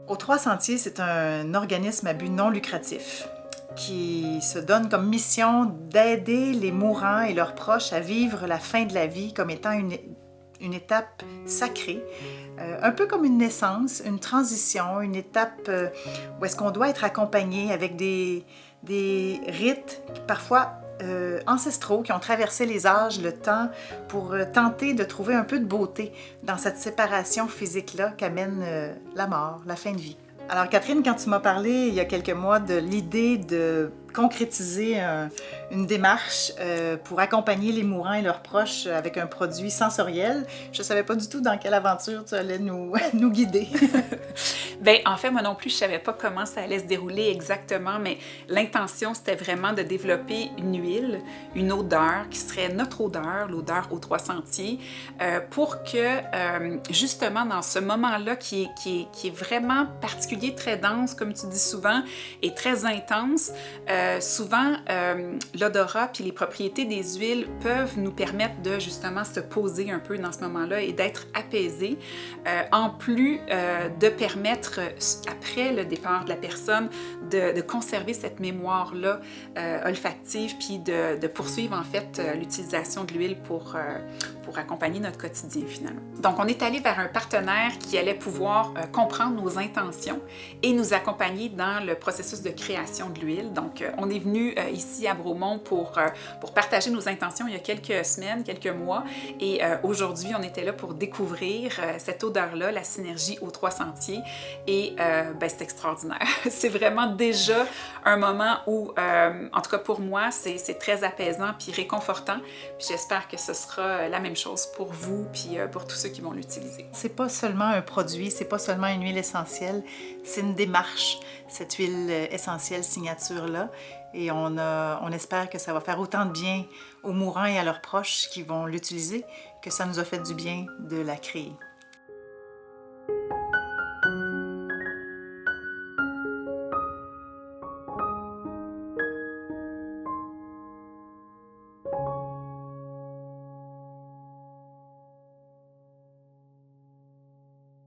Aux Trois Sentiers, c'est un organisme à but non lucratif qui se donne comme mission d'aider les mourants et leurs proches à vivre la fin de la vie comme étant une étape sacrée, un peu comme une naissance, une transition, une étape où est-ce qu'on doit être accompagné avec des rites parfois ancestraux qui ont traversé les âges, le temps, pour tenter de trouver un peu de beauté dans cette séparation physique-là qu'amène la mort, la fin de vie. Alors Catherine, quand tu m'as parlé il y a quelques mois de l'idée de concrétiser une démarche pour accompagner les mourants et leurs proches avec un produit sensoriel, je ne savais pas du tout dans quelle aventure tu allais nous guider. Bien, en fait, moi non plus, je ne savais pas comment ça allait se dérouler exactement, mais l'intention, c'était vraiment de développer une huile, une odeur qui serait notre odeur, l'odeur aux Trois Sentiers, pour que, justement, dans ce moment-là qui est vraiment particulier, très dense, comme tu dis souvent, et très intense, souvent, l'odorat puis les propriétés des huiles peuvent nous permettre de, justement, se poser un peu dans ce moment-là et d'être apaisés, en plus de permettre, après le départ de la personne, de conserver cette mémoire-là olfactive, puis de poursuivre en fait l'utilisation de l'huile pour accompagner notre quotidien finalement. Donc on est allé vers un partenaire qui allait pouvoir comprendre nos intentions et nous accompagner dans le processus de création de l'huile. Donc on est venu ici à Bromont pour partager nos intentions il y a quelques semaines, quelques mois, et aujourd'hui on était là pour découvrir cette odeur-là, la synergie aux Trois Sentiers, et ben, c'est extraordinaire. C'est vraiment déjà un moment où, en tout cas pour moi, c'est très apaisant puis réconfortant, puis j'espère que ce sera la même chose pour vous puis pour tous ceux qui vont l'utiliser. C'est pas seulement un produit, c'est pas seulement une huile essentielle, c'est une démarche, cette huile essentielle signature-là, et on espère que ça va faire autant de bien aux mourants et à leurs proches qui vont l'utiliser que ça nous a fait du bien de la créer.